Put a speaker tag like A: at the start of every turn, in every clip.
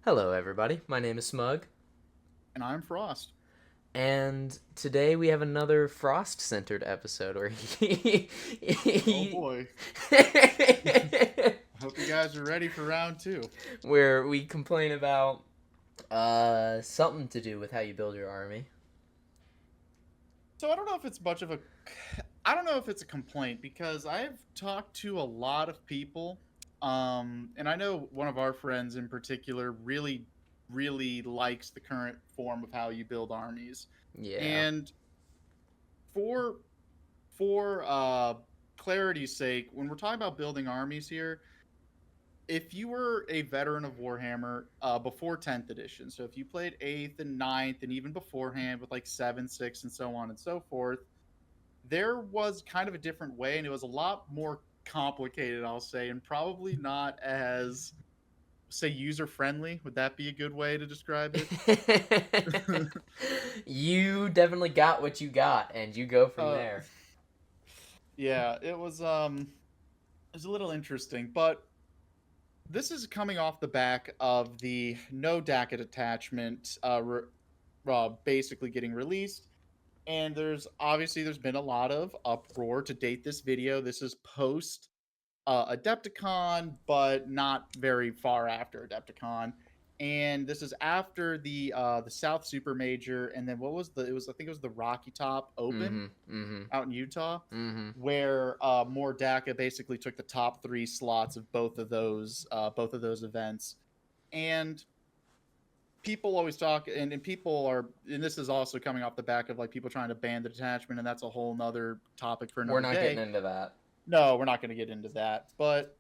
A: Hello, everybody. My name is Smug,
B: And I'm Frost.
A: and today we have another Frost-centered episode where
B: Oh boy. I hope you guys are ready for round two.
A: where we complain about something to do with how you build your army.
B: So I don't know if it's much of a I don't know if it's a complaint because I've talked to a lot of people and I know one of our friends in particular really likes the current form of how you build armies.
A: Yeah.
B: And for for clarity's sake, when we're talking about building armies here, if you were a veteran of Warhammer before 10th edition, so if you played 8th and ninth and even beforehand with like 7, 6, and so on and so forth, there was kind of a different way and it was a lot more complicated, I'll say, and probably not as, say, user friendly. Would that be a good way to describe it?
A: You definitely got what you got, and you go from
B: uh,
A: there.
B: yeah, it was a little interesting, but this is coming off the back of the no DACA detachment basically getting released. And there's been a lot of uproar to date this video. This is post Adepticon, but not very far after Adepticon. And this is after the South Super Major, and then what was the? It was I think it was the Rocky Top Open
A: Mm-hmm. Mm-hmm.
B: out in Utah,
A: Mm-hmm.
B: where Mordaka basically took the top three slots of both of those events. And people always talk and people are, and this is also coming off the back of like people trying to ban the detachment, and that's a whole nother topic for
A: We're
B: another
A: not getting
B: day.
A: into that.
B: No, we're not going to get into that, but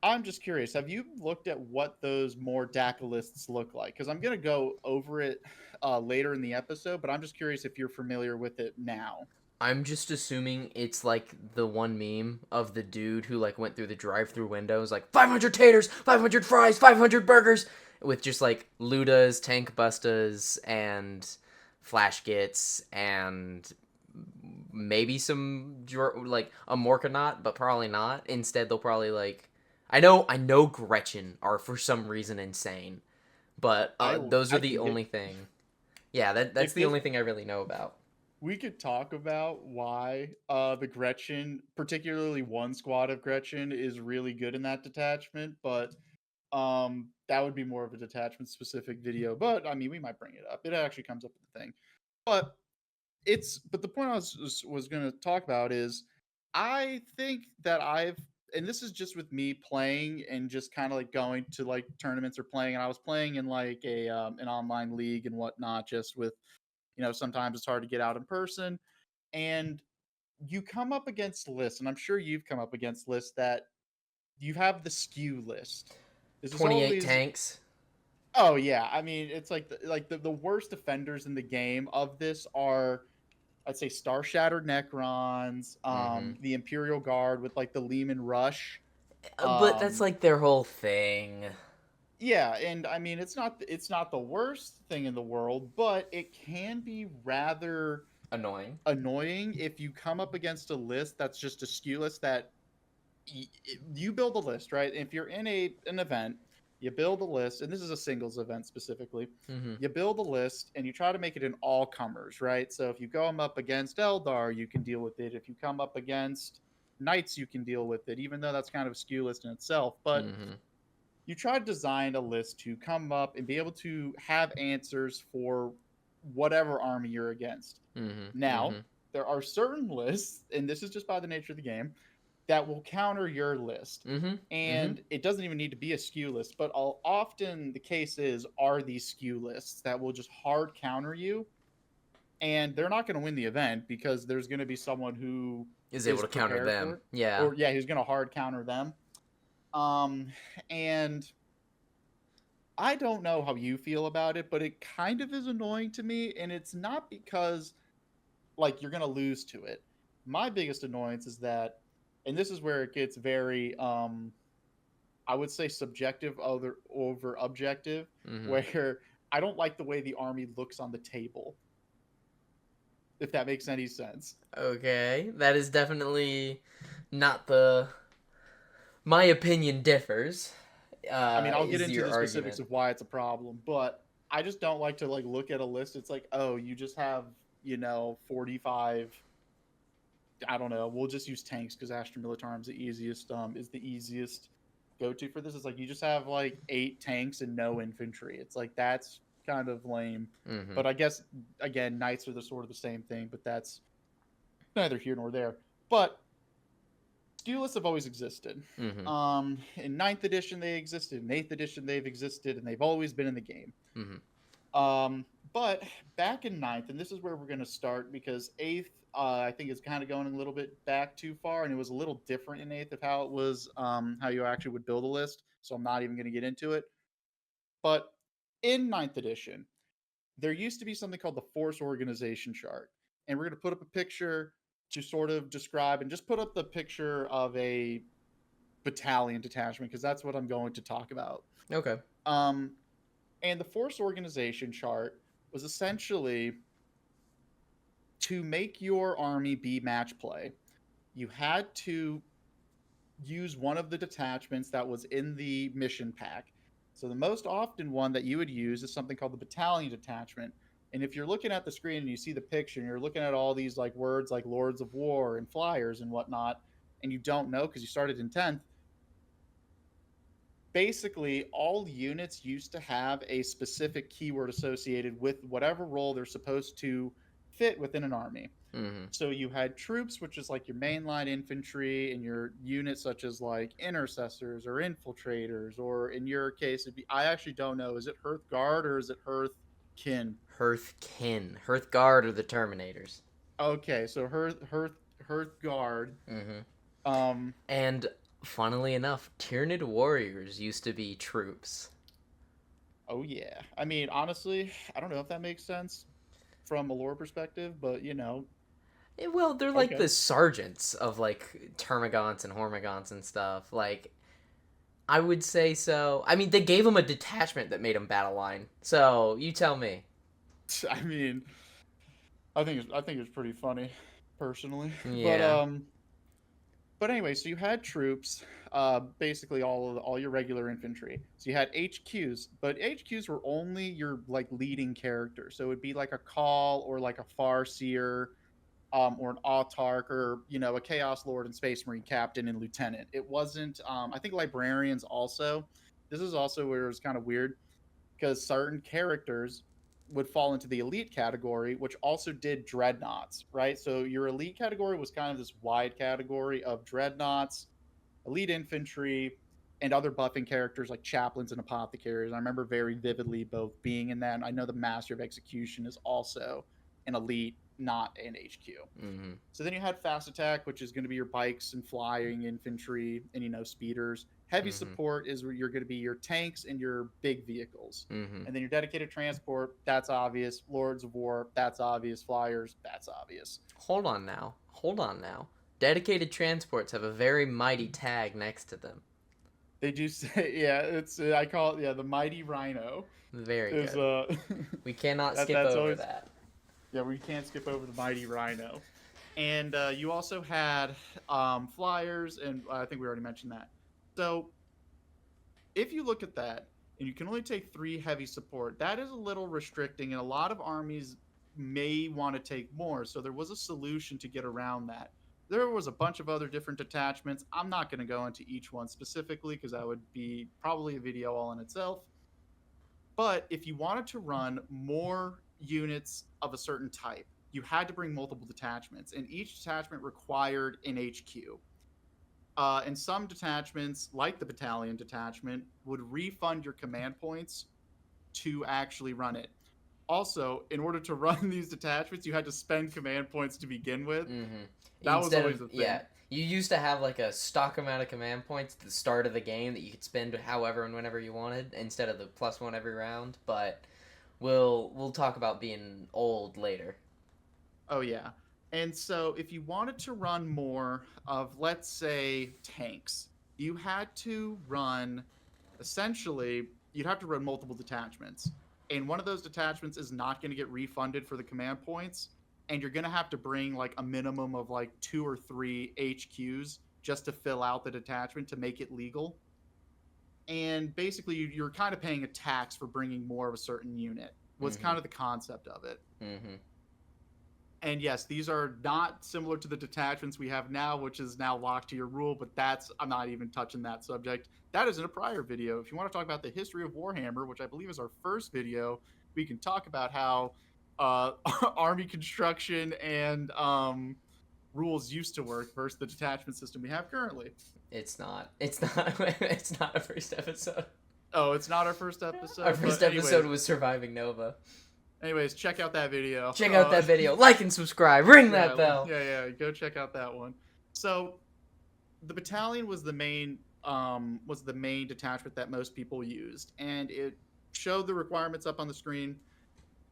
B: I'm just curious, have you looked at what those more DACA lists look like? Because I'm going to go over it later in the episode, but I'm just curious if you're familiar with it now.
A: I'm just assuming it's like the one meme of the dude who like went through the drive-through windows, like 500 taters, 500 fries, 500 burgers, with just like Ludas, Tank Bustas, and Flash Gits, and maybe some like a Morkanaut, but probably not. Instead, they'll probably like I know Gretchen are for some reason insane, but those are
B: I
A: the
B: can get
A: only thing. Yeah, that's
B: if
A: the
B: this
A: only thing I really know about.
B: we could talk about why the Gretchen, particularly one squad of Gretchen, is really good in that detachment, but that would be more of a detachment specific video. But I mean, we might bring it up. It actually comes up with the thing. But but the point I was going to talk about is I think that and this is just with me playing and just kind of like going to like tournaments or playing, and I was playing in like a an online league and whatnot, just with, sometimes it's hard to get out in person, and you come up against lists, and I'm sure you've come up against lists that you have the skew list. This is
A: 28
B: always
A: tanks.
B: Oh yeah, I mean it's like the worst offenders in the game of this are, I'd say, Star Shattered Necrons,
A: Mm-hmm.
B: the Imperial Guard with like the Lehman Rush.
A: But that's
B: Um,
A: like their whole thing.
B: yeah, and I mean it's not the worst thing in the world, but it can be rather
A: Annoying.
B: annoying if you come up against a list that's just a skew list that you build a list, right? If you're in an event, you build a list, and this is a singles event specifically.
A: Mm-hmm.
B: You build a list and you try to make it an all comers, right? So if you go up against Eldar, you can deal with it. If you come up against Knights, you can deal with it, even though that's kind of a skew list in itself. But
A: Mm-hmm.
B: you try to design a list to come up and be able to have answers for whatever army you're against.
A: Mm-hmm.
B: Now,
A: Mm-hmm.
B: there are certain lists, and this is just by the nature of the game, that will counter your list.
A: Mm-hmm. Mm-hmm.
B: And it doesn't even need to be a skew list, but often the case are these skew lists that will just hard counter you, and they're not going to win the event because there's going to be someone who
A: Is able
B: is
A: to counter
B: prepared for
A: them.
B: it,
A: Yeah.
B: or yeah, who's going to hard counter them. Um, and I don't know how you feel about it, but it kind of is annoying to me, and it's not because like you're going to lose to it. My biggest annoyance is that, and this is where it gets very I would say subjective over objective,
A: Mm-hmm.
B: where I don't like the way the army looks on the table, if that makes any sense.
A: Okay. That is definitely not the. My opinion differs.
B: I mean, I'll get
A: is
B: into
A: your
B: the specifics
A: argument.
B: of why it's a problem, but I just don't like to like look at a list. It's like, oh, you just have 45. I don't know. We'll just use tanks because Astra Militarum is the easiest go to for this. It's like you just have like 8 tanks and no infantry. It's like that's kind of lame.
A: Mm-hmm.
B: But I guess again, knights are the sort of the same thing, but that's neither here nor there. But SKU lists have always existed.
A: Mm-hmm.
B: In ninth edition they existed, in eighth edition they've existed, and they've always been in the game.
A: Mm-hmm.
B: But back in ninth, and this is where we're going to start because eighth, I think, is kind of going a little bit back too far, and it was a little different in eighth of how it was, how you actually would build a list. So I'm not even going to get into it. But in ninth edition, there used to be something called the Force Organization chart, and we're going to put up a picture to sort of describe, and just put up the picture of a battalion detachment because that's what I'm going to talk about.
A: Okay.
B: Um, and the Force Organization chart was essentially to make your army be match play. You had to use one of the detachments that was in the mission pack. So the most often one that you would use is something called the battalion detachment. And if you're looking at the screen and you see the picture and you're looking at all these like words like Lords of War and Flyers and whatnot, and you don't know because you started in 10th, basically all units used to have a specific keyword associated with whatever role they're supposed to fit within an army.
A: Mm-hmm.
B: So you had troops, which is like your mainline infantry, and your units such as like intercessors or infiltrators, or in your case, it'd be, I actually don't know, is it Hearth Guard or is it Hearth Kin?
A: Hearthkin. Hearthguard are the Terminators.
B: Okay, so Hearth Guard.
A: Mm-hmm.
B: Um,
A: And funnily enough, Tyranid warriors used to be troops.
B: oh yeah. I mean, honestly, I don't know if that makes sense from a lore perspective, but
A: Well, they're like
B: okay.
A: the sergeants of like termagants and hormagaunts and stuff. Like, I would say so. I mean, they gave them a detachment that made them battle line. So you tell me.
B: I mean, I think it's pretty funny, personally. But
A: Yeah.
B: um, but anyway, so you had troops, basically all your regular infantry. So you had HQs, but HQs were only your like leading character. So it would be like a Call or like a Farseer, or an Autarch, or a Chaos Lord and Space Marine Captain and Lieutenant. It wasn't. I think librarians also. This is also where it was kind of weird because certain characters would fall into the elite category, which also did dreadnoughts, right? So your elite category was kind of this wide category of dreadnoughts, elite infantry, and other buffing characters like chaplains and apothecaries. I remember very vividly both being in that. And I know the Master of Execution is also an elite, not an HQ.
A: Mm-hmm.
B: So then you had fast attack, which is going to be your bikes and flying infantry and speeders. Heavy
A: Mm-hmm.
B: support is where you're going to be your tanks and your big vehicles.
A: Mm-hmm.
B: And then your dedicated transport, that's obvious. Lords of War, that's obvious. Flyers, that's obvious.
A: Hold on now. Hold on now. Dedicated transports have a very mighty tag next to them.
B: They do say, yeah, it's I call it, yeah, the mighty rhino
A: Very
B: is
A: good. We cannot skip
B: that's
A: over
B: always,
A: that.
B: yeah, we can't skip over the mighty rhino. And you also had flyers, and I think we already mentioned that. So if you look at that, and you can only take 3 heavy support, that is a little restricting, and a lot of armies may want to take more. So there was a solution to get around that. There was a bunch of other different detachments. I'm not going to go into each one specifically because that would be probably a video all in itself. But if you wanted to run more units of a certain type, you had to bring multiple detachments, and each detachment required an HQ. And some detachments, like the battalion detachment, would refund your command points to actually run it. Also, in order to run these detachments, you had to spend command points to begin with.
A: Mm-hmm.
B: That was
A: Instead
B: always
A: of,
B: the thing.
A: yeah, you used to have like a stock amount of command points at the start of the game that you could spend however and whenever you wanted instead of the +1 every round. But we'll talk about being old later.
B: Oh, yeah. And so, if you wanted to run more of, let's say, tanks, you had to run essentially, you'd have to run multiple detachments. And one of those detachments is not going to get refunded for the command points. And you're going to have to bring like a minimum of like 2 or 3 HQs just to fill out the detachment to make it legal. and basically you're kind of paying a tax for bringing more of a certain unit. Was
A: Mm-hmm.
B: kind of the concept of it.
A: Mm-hmm.
B: And yes, these are not similar to the detachments we have now, which is now locked to your rule, but I'm not even touching that subject. That is in a prior video. If you want to talk about the history of Warhammer, which I believe is our first video, we can talk about how army construction and rules used to work versus the detachment system we have currently.
A: It's not. It's not. It's not a first episode.
B: Oh, it's not our first
A: Our
B: episode,
A: first
B: but
A: episode was surviving Nova.
B: anyways, check out that video.
A: Check out that video. Like and subscribe. Ring
B: yeah,
A: that bell.
B: yeah, go check out that one. So the battalion was the main detachment that most people used, and it showed the requirements up on the screen.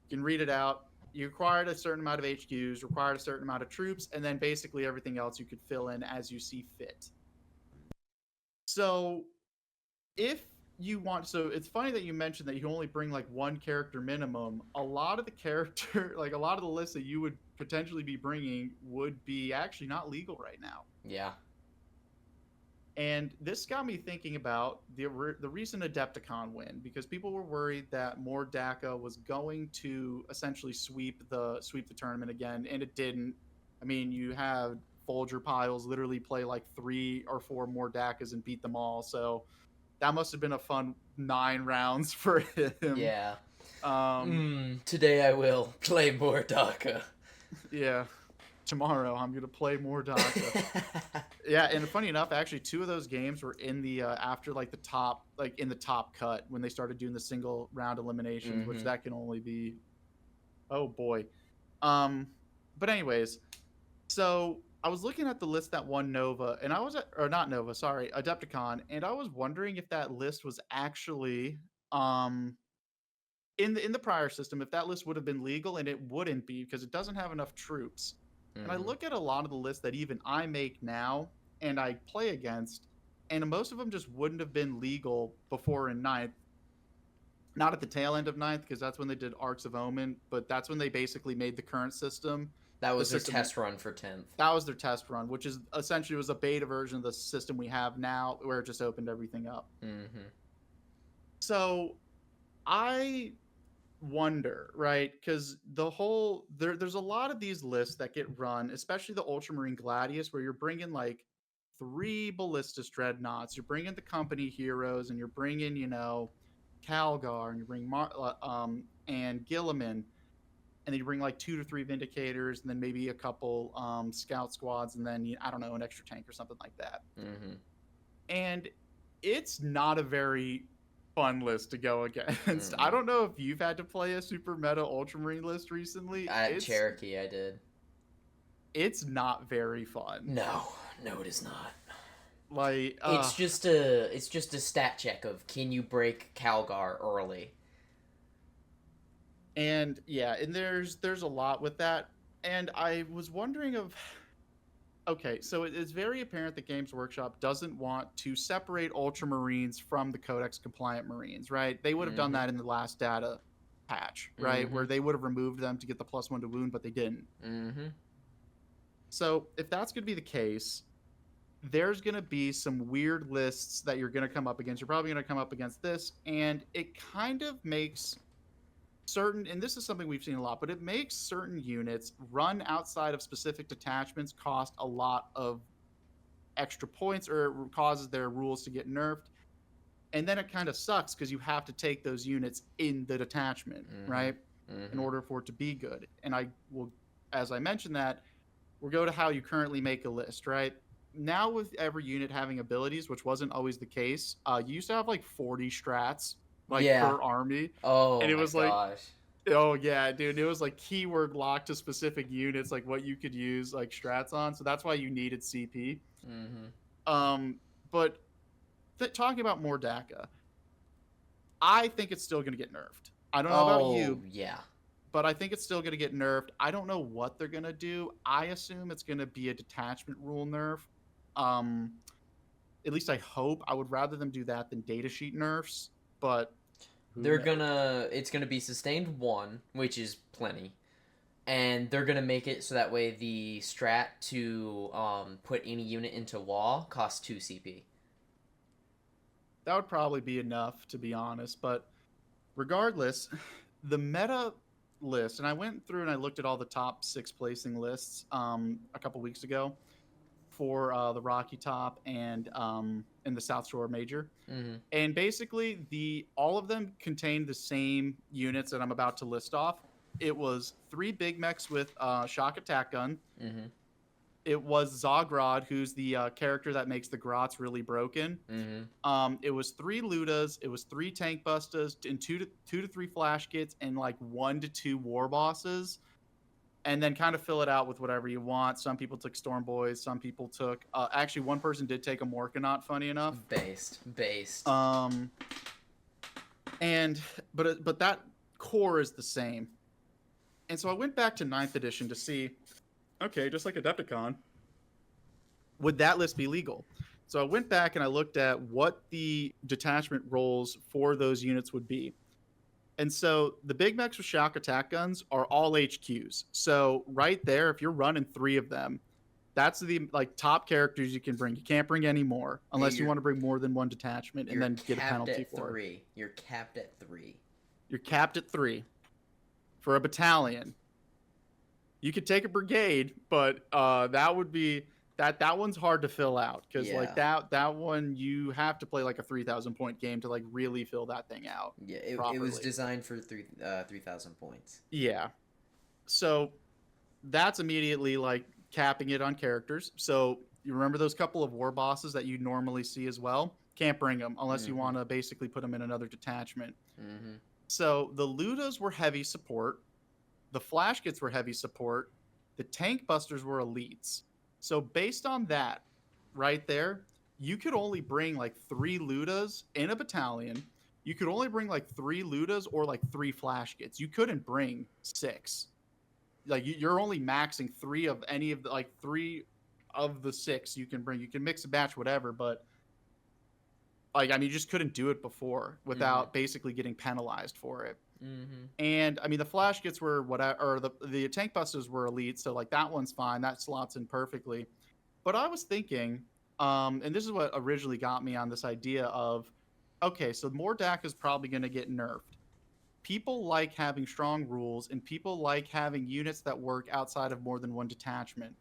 B: You can read it out. You required a certain amount of HQs, required a certain amount of troops, and then basically everything else you could fill in as you see fit. So if you want, so it's funny that you mentioned that you only bring like one character minimum. A lot of the character, like a lot of the lists that you would potentially be bringing would be actually not legal right now.
A: Yeah.
B: And this got me thinking about the recent Adepticon win, because people were worried that more DACA was going to essentially sweep the tournament again, and it didn't. I mean, you have Folger Piles literally play like 3 or 4 more DACAs and beat them all. So that must have been a fun 9 rounds for him.
A: Yeah.
B: Um,
A: Today I will play more DACA.
B: Yeah. Tomorrow I'm gonna play more DACA. Yeah, and funny enough, actually 2 of those games were in the after like the top, like in the top cut when they started doing the single round eliminations, which that can only be, oh boy. But anyways, so I was looking at the list that won Nova, and or not Nova, sorry, Adepticon, and I was wondering if that list was actually in the prior system, if that list would have been legal, and it wouldn't be because it doesn't have enough troops. And I look at a lot of the lists that even I make now and I play against, and most of them just wouldn't have been legal before in 9th. Not at the tail end of 9th, because that's when they did Arcs of Omen, but that's when they basically made the current system.
A: That was their test run for 10th.
B: That was their test run, which is essentially was a beta version of the system we have now, where it just opened everything up. So I wonder, right? Because there's a lot of these lists that get run, especially the Ultramarine Gladius, where you're bringing like 3 Ballistus Dreadnoughts, you're bringing the company heroes, and you're bringing, Calgar, and you bring and Gilliman, and then you bring like 2 to 3 Vindicators, and then maybe a couple Scout squads, and then I don't know, an extra tank or something like that. And it's not a very fun list to go against. I don't know if you've had to play a super meta Ultramarine list recently.
A: At Cherokee, I did.
B: It's not very fun.
A: No, it is not.
B: Like
A: it's just a stat check of, can you break Calgar early?
B: And yeah, and there's a lot with that. And I was wondering okay, so it's very apparent that Games Workshop doesn't want to separate Ultramarines from the Codex compliant Marines, right? They would have done that in the last data patch, right? Where they would have removed them to get the +1 to wound, but they didn't. So if that's going to be the case, there's going to be some weird lists that you're going to come up against. You're probably going to come up against this, and it kind of makes certain, and this is something we've seen a lot, but it makes certain units run outside of specific detachments cost a lot of extra points, or it causes their rules to get nerfed. And then it kind of sucks because you have to take those units in the detachment, right? In order for it to be good. And I will, as I mentioned that, we'll go to how you currently make a list, right? Now with every unit having abilities, which wasn't always the case, you used to have like 40 strats per army.
A: Oh,
B: and it was like,
A: gosh.
B: oh yeah, dude, it was like keyword locked to specific units, like what you could use like strats on. So that's why you needed CP. But talking about more DACA, I think it's still going to get nerfed. I don't know about you.
A: Yeah.
B: But I think it's still going to get nerfed. I don't know what they're going to do. I assume it's going to be a detachment rule nerf. At least I hope. I would rather them do that than datasheet nerfs. But
A: it's gonna be sustained 1, which is plenty, and they're gonna make it so that way the strat to put any unit into law costs 2 CP.
B: That would probably be enough, to be honest. But regardless, the meta list, and I went through and I looked at all the top 6 placing lists a couple weeks ago for the Rocky Top and in the South Shore Major.
A: Mm-hmm.
B: And basically, the all of them contained the same units that I'm about to list off. It was 3 big mechs with shock attack gun.
A: Mm-hmm.
B: It was Zogrod, who's the character that makes the grots really broken.
A: Mm-hmm.
B: It was 3 Ludas, it was 3 tank bustas, and two to 3 flash kits, and like 1 to 2 war bosses. And then kind of fill it out with whatever you want. Some people took Storm Boys. Some people took. Actually, one person did take a Morkanaut. Funny enough.
A: Based.
B: Um, and but that core is the same. And so I went back to 9th edition to see. Okay, just like Adepticon, would that list be legal? So I went back and I looked at what the detachment roles for those units would be. And so the big mechs with shock attack guns are all HQs. So right there, if you're running 3 of them, that's the like top characters you can bring. You can't bring any more unless you want to bring more than 1 detachment and then get a penalty for it.
A: You're capped at 3.
B: You're capped at 3 for a battalion. You could take a brigade, but that would be that one's hard to fill out because like that one you have to play like a 3,000 point game to like really fill that thing out.
A: Yeah, it was designed for 3,000 points.
B: Yeah, so that's immediately like capping it on characters. So you remember those couple of war bosses that you normally see as well? Can't bring them unless you want to basically put them in another detachment.
A: Mm-hmm.
B: So the Ludas were heavy support. The Flash Kits were heavy support. The Tank Busters were elites. So based on that, right there, you could only bring like 3 Ludas in a battalion. You could only bring like 3 Ludas or like 3 Flash Kits. You couldn't bring 6. Like you're only maxing 3 of any of the like 3 of the 6 you can bring. You can mix and match whatever, but like I mean, you just couldn't do it before without basically getting penalized for it.
A: Mm-hmm.
B: And I mean, the flash kits were whatever, or the tank busters were elite, so like that one's fine. That slots in perfectly. But I was thinking, and this is what originally got me on this idea of, okay, so Mordak is probably going to get nerfed. People like having strong rules, and people like having units that work outside of more than 1 detachment.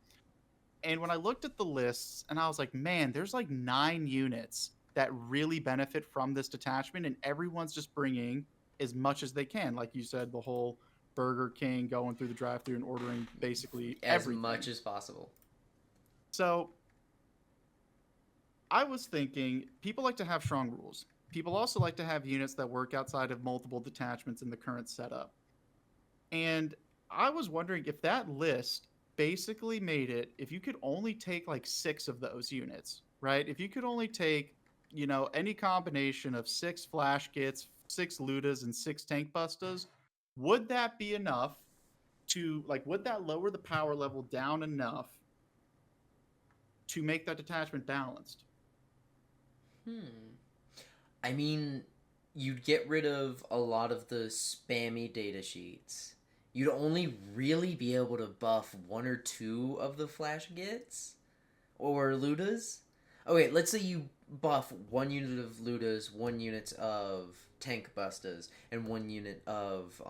B: And when I looked at the lists, and I was like, man, there's like 9 units that really benefit from this detachment, and everyone's just bringing as much as they can. Like you said, the whole Burger King going through the drive-thru and ordering basically everything.
A: As much as possible.
B: So I was thinking people like to have strong rules. People also like to have units that work outside of multiple detachments in the current setup. And I was wondering if that list basically made it, if you could only take like 6 of those units, right? If you could only take, you know, any combination of 6 flash kits, 6 Ludas, and 6 tank bustas, would that be enough to, like, would that lower the power level down enough to make that detachment balanced?
A: I mean, you'd get rid of a lot of the spammy data sheets. You'd only really be able to buff 1 or 2 of the flash gets or Ludas. Okay, let's say you buff 1 unit of Ludas, 1 unit of tank bustas, and 1 unit of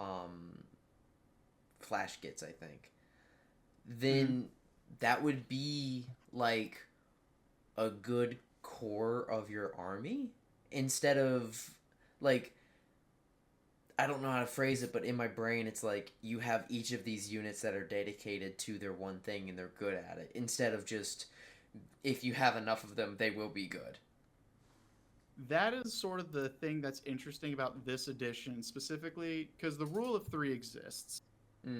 A: flash gets, I think. Then that would be like a good core of your army instead of like, I don't know how to phrase it, but in my brain it's like you have each of these units that are dedicated to their one thing and they're good at it, instead of just if you have enough of them they will be good.
B: That is sort of the thing that's interesting about this edition, specifically because the rule of 3 exists.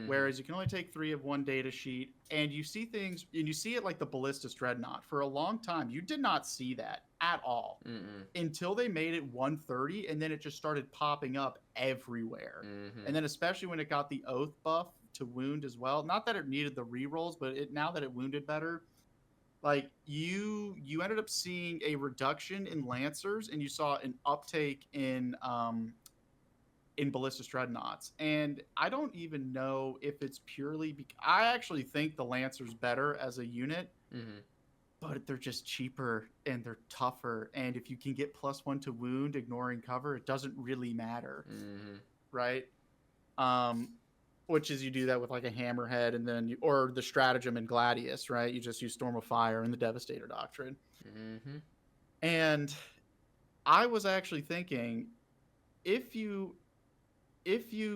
B: Whereas you can only take 3 of 1 data sheet, and you see things, and you see it like the Ballistus Dreadnought. For a long time, you did not see that at all until they made it 130, and then it just started popping up everywhere. And then especially when it got the Oath buff to wound as well. Not that it needed the rerolls, but now that it wounded better, like you ended up seeing a reduction in Lancers, and you saw an uptake in Ballistus Dreadnoughts. And I don't even know if it's purely I actually think the Lancer's better as a unit, but they're just cheaper and they're tougher. And if you can get +1 to wound, ignoring cover, it doesn't really matter, right? Which is you do that with like a hammerhead, and then or the stratagem in Gladius, right? You just use Storm of Fire and the Devastator Doctrine. And I was actually thinking, if you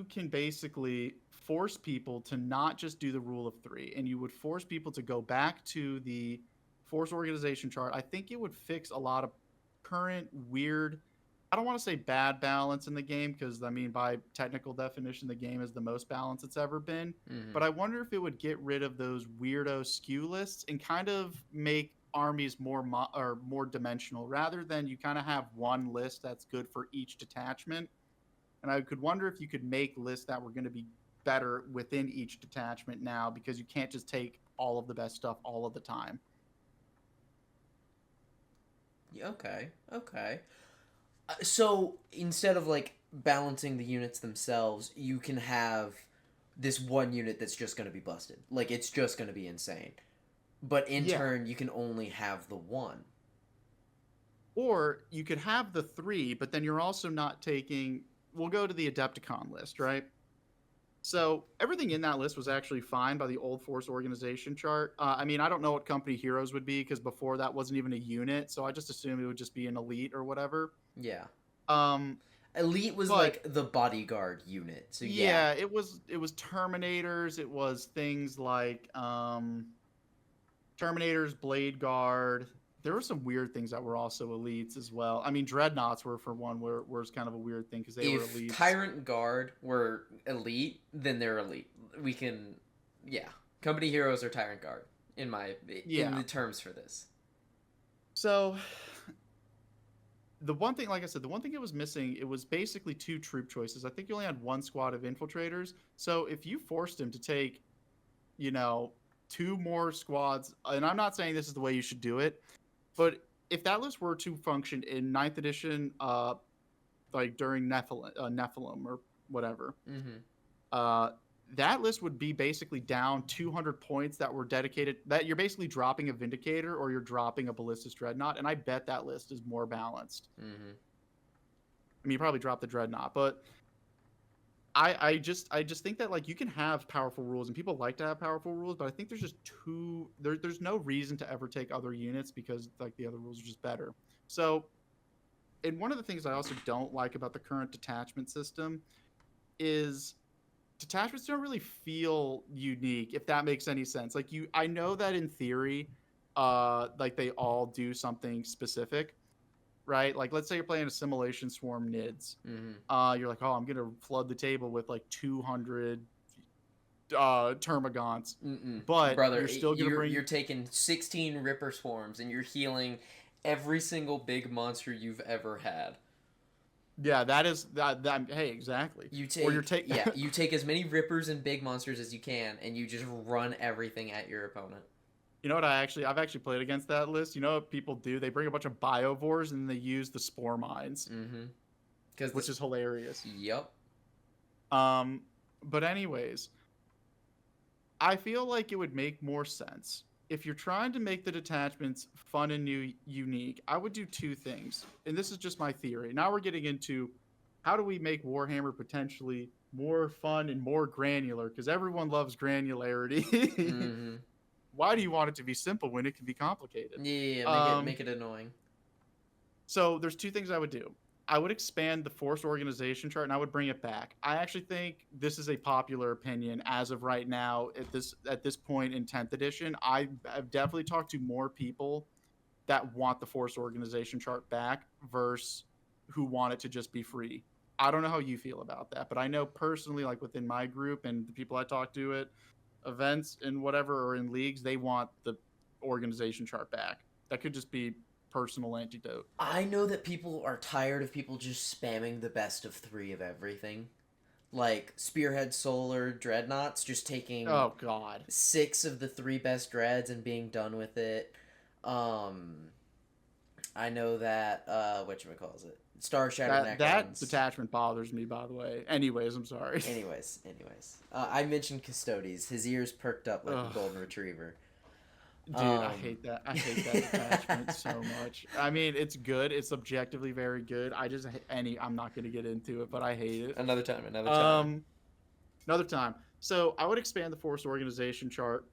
B: can basically force people to not just do the rule of 3, and you would force people to go back to the force organization chart, I think it would fix a lot of current weird, I don't want to say bad balance in the game, because I mean, by technical definition, the game is the most balanced it's ever been. But I wonder if it would get rid of those weirdo skew lists and kind of make armies more dimensional, rather than you kind of have one list that's good for each detachment. And I could wonder if you could make lists that were going to be better within each detachment now, because you can't just take all of the best stuff all of the time.
A: Okay. So instead of like balancing the units themselves, you can have this one unit that's just going to be busted. Like, it's just going to be insane. But in turn, you can only have the one.
B: Or you could have the 3, but then you're also not taking... We'll go to the Adepticon list, right? So everything in that list was actually fine by the old Force organization chart. I mean, I don't know what company heroes would be, because before that wasn't even a unit, so I just assumed it would just be an elite or whatever.
A: Yeah.
B: Um,
A: Elite was like the bodyguard unit. So yeah,
B: it was Terminators. It was things like Terminators, Blade Guard. There were some weird things that were also elites as well. I mean, Dreadnoughts were, for one, was kind of a weird thing, because they were elites.
A: If Tyrant Guard were elite, then they're elite. We can, company heroes are Tyrant Guard in the terms for this.
B: So the one thing, like I said, the one thing it was missing, it was basically 2 troop choices. I think you only had 1 squad of infiltrators. So if you forced him to take, 2 more squads, and I'm not saying this is the way you should do it, but if that list were to function in 9th edition, like during Nephilim or whatever, that list would be basically down 200 points that were dedicated, that you're basically dropping a Vindicator or you're dropping a Ballistus Dreadnought, and I bet that list is more balanced. I mean, you probably drop the Dreadnought, but I just think that, like, you can have powerful rules, and people like to have powerful rules, but I think there's just there's no reason to ever take other units, because like the other rules are just better. So, and one of the things I also don't like about the current detachment system is detachments don't really feel unique, if that makes any sense. Like, I know that in theory, like, they all do something specific, right? Like, let's say you're playing Assimilation Swarm Nids. You're like, oh, I'm gonna flood the table with like 200 Termagants. But
A: brother,
B: you're still gonna
A: you're taking 16 Ripper Swarms and you're healing every single big monster you've ever had.
B: Yeah, that is that. Hey, exactly.
A: You take as many Rippers and big monsters as you can, and you just run everything at your opponent.
B: You know what? I've actually played against that list. You know what people do? They bring a bunch of Biovores and they use the Spore Mines, which is hilarious.
A: Yep.
B: But anyways, I feel like it would make more sense if you're trying to make the detachments fun and unique. I would do 2 things, and this is just my theory. Now we're getting into how do we make Warhammer potentially more fun and more granular, because everyone loves granularity. Why do you want it to be simple when it can be complicated?
A: Yeah, make it annoying.
B: So there's 2 things I would do. I would expand the Force organization chart, and I would bring it back. I actually think this is a popular opinion as of right now at this point in 10th edition. I've definitely talked to more people that want the Force organization chart back versus who want it to just be free. I don't know how you feel about that, but I know personally, like within my group and the people I talk to at events and whatever, or in leagues, they want the organization chart back. That could just be personal antidote.
A: I know that people are tired of people just spamming the best of 3 of everything. Like Spearhead Solar Dreadnoughts, just taking 6 of the 3 best dreads and being done with it. I know that whatchamacallit, Star Shattered Necrons.
B: That detachment bothers me, by the way. Anyways, I'm sorry.
A: Anyways. I mentioned Custodes. His ears perked up like a golden retriever.
B: Dude, I hate that. I hate that attachment so much. I mean, it's good. It's objectively very good. I just I'm not going to get into it, but I hate it.
A: Another time, another time.
B: Um, another time. So I would expand the force organization chart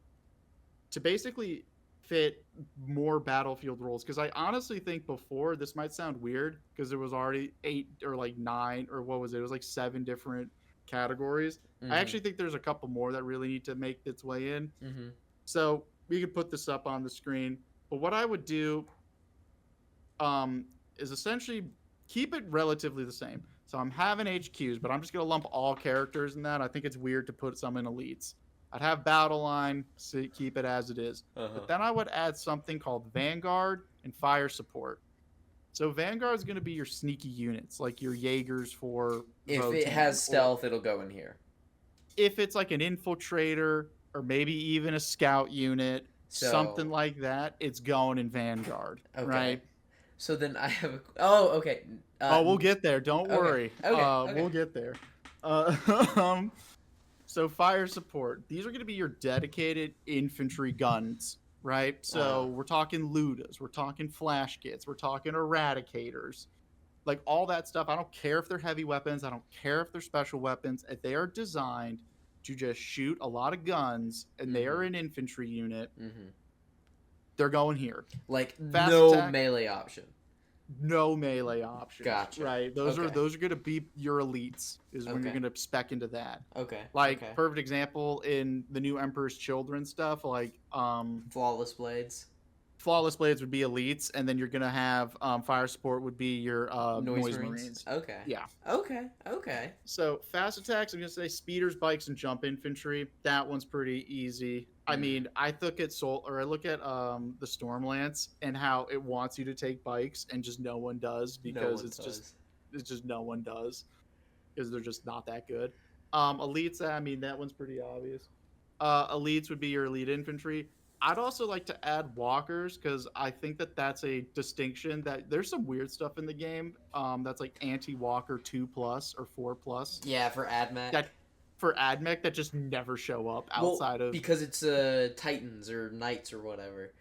B: to basically fit more battlefield roles because I honestly think before this might sound weird because there was already 8 or like 9 or what was it? It was like 7 different categories. I
A: Mm-hmm.
B: actually think there's a couple more that really need to make its way in.
A: Mm-hmm.
B: So we could put this up on the screen. But what I would do is essentially keep it relatively the same. So I'm having HQs, but I'm just gonna lump all characters in that. I think it's weird to put some in elites. I'd have battle line, so keep it as it is.
A: Uh-huh.
B: But then I would add something called Vanguard and Fire Support. So Vanguard is going to be your sneaky units, like your Jaegers for
A: If
B: Votan,
A: it has
B: or
A: stealth, it'll go in here.
B: if it's like an infiltrator or maybe even a scout unit,
A: So
B: something like that, it's going in Vanguard,
A: okay.
B: right?
A: So then I have. Okay.
B: Oh, we'll get there. Don't
A: okay.
B: worry.
A: Okay.
B: We'll get there. Uh, so fire support. These are going to be your dedicated infantry guns, right? So we're talking Ludas, we're talking flash kits, we're talking eradicators, like all that stuff. I don't care if they're heavy weapons. I don't care if they're special weapons. If they are designed to just shoot a lot of guns and they are an infantry unit, they're going here.
A: Like
B: Fast
A: no
B: attack,
A: melee option.
B: No melee options.
A: Gotcha.
B: Right. Those are going to be your elites. Is when you're going to spec into that.
A: Okay.
B: Like perfect example in the new Emperor's Children stuff. Like
A: Flawless Blades.
B: Flawless Blades would be elites, and then you're gonna have fire support would be your noise marines.
A: Okay.
B: Yeah.
A: Okay.
B: So fast attacks, I'm gonna say speeders, bikes, and jump infantry. That one's pretty easy. I mean, I look at I look at the Stormlance and how it wants you to take bikes, and just no one does because it's just no one does because they're just not that good. Elites, I mean, that one's pretty obvious. Elites would be your elite infantry. I'd also like to add walkers because I think that that's a distinction that there's some weird stuff in the game that's like anti-walker 2+ or 4+.
A: Yeah, for AdMech.
B: For AdMech that just never show up outside of
A: because it's Titans or Knights or whatever.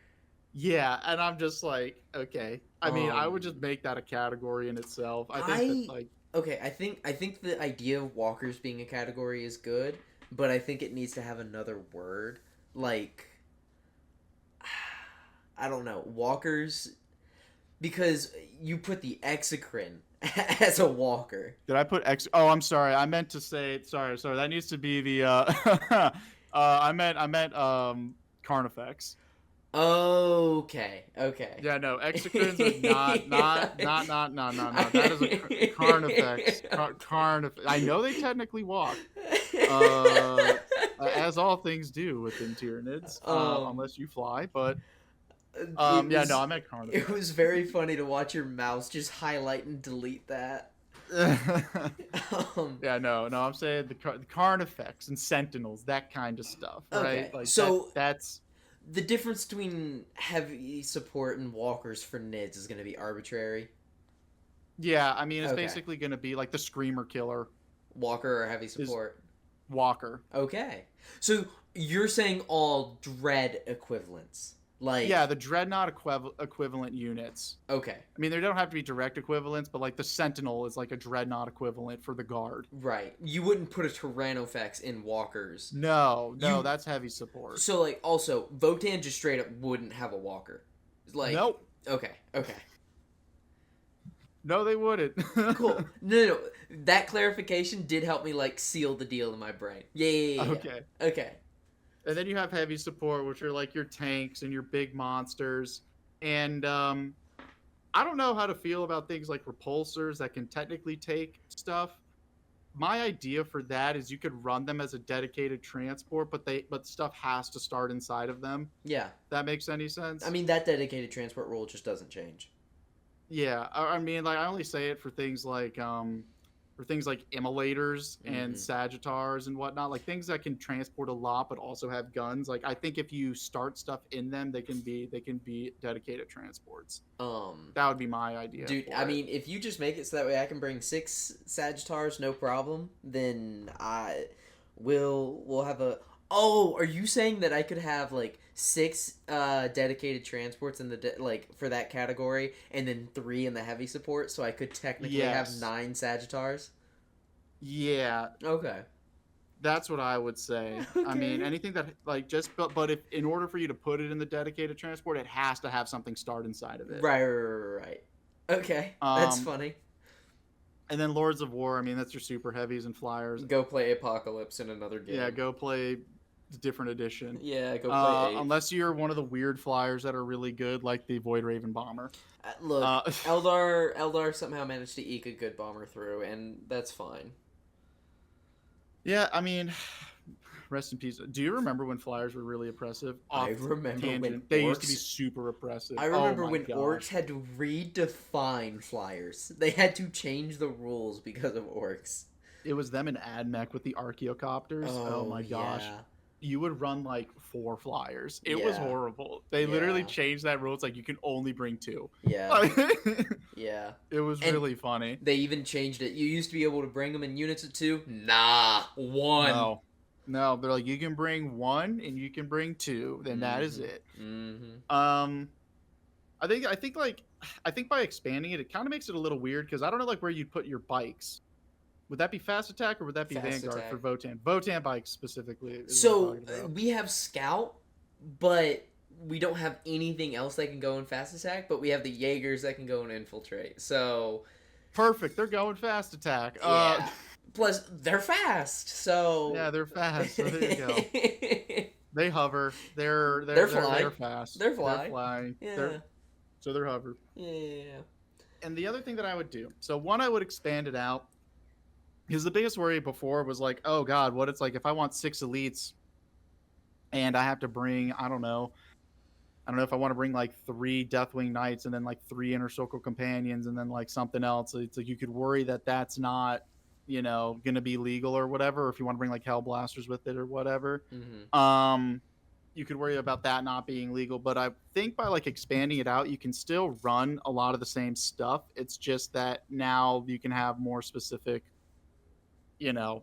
B: Yeah, and I'm just like, okay. I mean, I would just make that a category in itself. I think that like
A: okay, I think the idea of walkers being a category is good, but I think it needs to have another word like. I don't know, walkers, because you put the exocrine as a walker.
B: Did I put Oh, I'm sorry. I meant to say sorry. That needs to be the I meant Carnifex.
A: Okay.
B: Yeah, no, exocrines are not. That is a Carnifex. Carnifex. I know they technically walk. As all things do within Tyranids, unless you fly, but I meant Carnifex.
A: It was very funny to watch your mouse just highlight and delete that.
B: Yeah, no, I'm saying the Carnifex and Sentinels, that kind of stuff, right?
A: Okay.
B: Like
A: so
B: that's
A: the difference between heavy support and walkers for NIDS is going to be arbitrary.
B: Yeah, I mean, it's basically going to be like the Screamer Killer.
A: Walker or heavy support?
B: Walker.
A: Okay. So you're saying all Dread equivalents. Like
B: yeah, the Dreadnought equivalent units.
A: Okay. I
B: mean, they don't have to be direct equivalents, but like the Sentinel is like a Dreadnought equivalent for the Guard.
A: Right. You wouldn't put a Tyrannofex in walkers.
B: No, that's heavy support.
A: So like also Votan just straight up wouldn't have a walker. Like
B: nope.
A: Okay.
B: No, they wouldn't.
A: Cool. No. That clarification did help me like seal the deal in my brain. Yeah. Okay.
B: And then you have heavy support, which are like your tanks and your big monsters. And I don't know how to feel about things like repulsors that can technically take stuff. My idea for that is you could run them as a dedicated transport, but stuff has to start inside of them.
A: Yeah.
B: That makes any sense?
A: I mean, that dedicated transport rule just doesn't change.
B: Yeah. I mean, like I only say it for things like immolators and Sagittars and whatnot, like things that can transport a lot but also have guns. Like I think if you start stuff in them, they can be dedicated transports. That would be my idea.
A: Dude, I mean, if you just make it so that way I can bring 6 Sagittars, no problem, then we'll have a Oh, are you saying that I could have like 6 dedicated transports in the like for that category, and then 3 in the heavy support, so I could technically have
B: Yes.
A: 9 Sagittars?
B: Yeah,
A: Okay.
B: that's what I would say. I mean,
A: Okay.
B: anything that like just but if in order for you to put it in the dedicated transport, it has to have something start inside of it.
A: Right. Okay, that's
B: Um,
A: funny.
B: and then Lords of War. I mean, that's your super heavies and flyers.
A: Go play Apocalypse in another
B: Yeah,
A: game.
B: go play the different edition.
A: Yeah, go play 8th.
B: Unless you're one of the weird flyers that are really good, like the Void Raven bomber.
A: Look,
B: Uh,
A: Eldar somehow managed to eke a good bomber through, and that's fine.
B: yeah, I mean, rest in peace. Do you remember when flyers were really oppressive?
A: I
B: Off
A: remember when
B: tangent, they used to be
A: orcs.
B: super oppressive.
A: I
B: Oh
A: remember
B: my
A: when orcs
B: gosh.
A: had to redefine flyers. They had to change the rules because of orcs.
B: It was them in AdMech with the Archaeocopters. Oh
A: Oh
B: my gosh.
A: yeah,
B: You would run like 4 flyers. It was
A: yeah,
B: horrible. They literally
A: yeah,
B: changed that rule. It's like you can only bring 2.
A: yeah, yeah.
B: It was
A: And
B: really funny.
A: they even changed it. You used to be able to bring them in units of 2. Nah, 1.
B: No. No, but like you can bring 1 and you can bring 2, then that is
A: Mhm.
B: it.
A: Mhm.
B: Um I think by expanding it, it kind of makes it a little weird because I don't know like where you'd put your bikes. Would that be fast attack or would that be
A: Fast
B: Vanguard for
A: attack.
B: Votan? Votan bikes specifically is what I'm
A: So
B: talking about.
A: we have scout, but we don't have anything else that can go in fast attack. But we have the Jaegers that can go and infiltrate. So
B: Perfect. They're going fast attack.
A: yeah. Plus, they're fast.
B: Yeah,
A: So
B: they're fast. So there you go. They hover.
A: they're fly.
B: They're fast.
A: They're
B: They're
A: fly.
B: flying.
A: Yeah.
B: They're hover.
A: Yeah.
B: And the other thing that I would do, so one I would expand it out, because the biggest worry before was like, oh god, what it's like if I want 6 elites and I have to bring, I don't know if I want to bring like 3 Deathwing Knights and then like 3 Inner Circle Companions and then like something else. It's like you could worry that that's not, going to be legal or whatever. Or if you want to bring like Hellblasters with it or whatever,
A: Mm-hmm.
B: you could worry about that not being legal. But I think by like expanding it out, you can still run a lot of the same stuff. It's just that now you can have more specific, you know,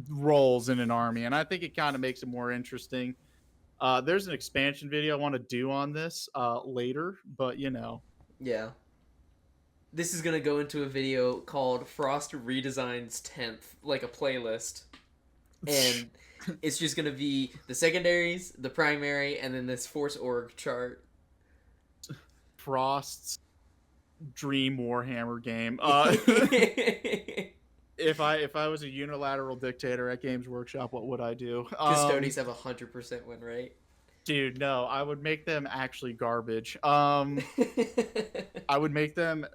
B: roles in an army, and I think it kind of makes it more interesting. There's an expansion video I want to do on this later, but
A: Yeah. This is gonna go into a video called Frost Redesigns 10th, like a playlist. And it's just gonna be the secondaries, the primary, and then this ForceOrg chart.
B: Frost's dream Warhammer game. If I was a unilateral dictator at Games Workshop, what would I do?
A: Custodies have 100% win rate.
B: Dude, no, I would make them actually garbage. I would make them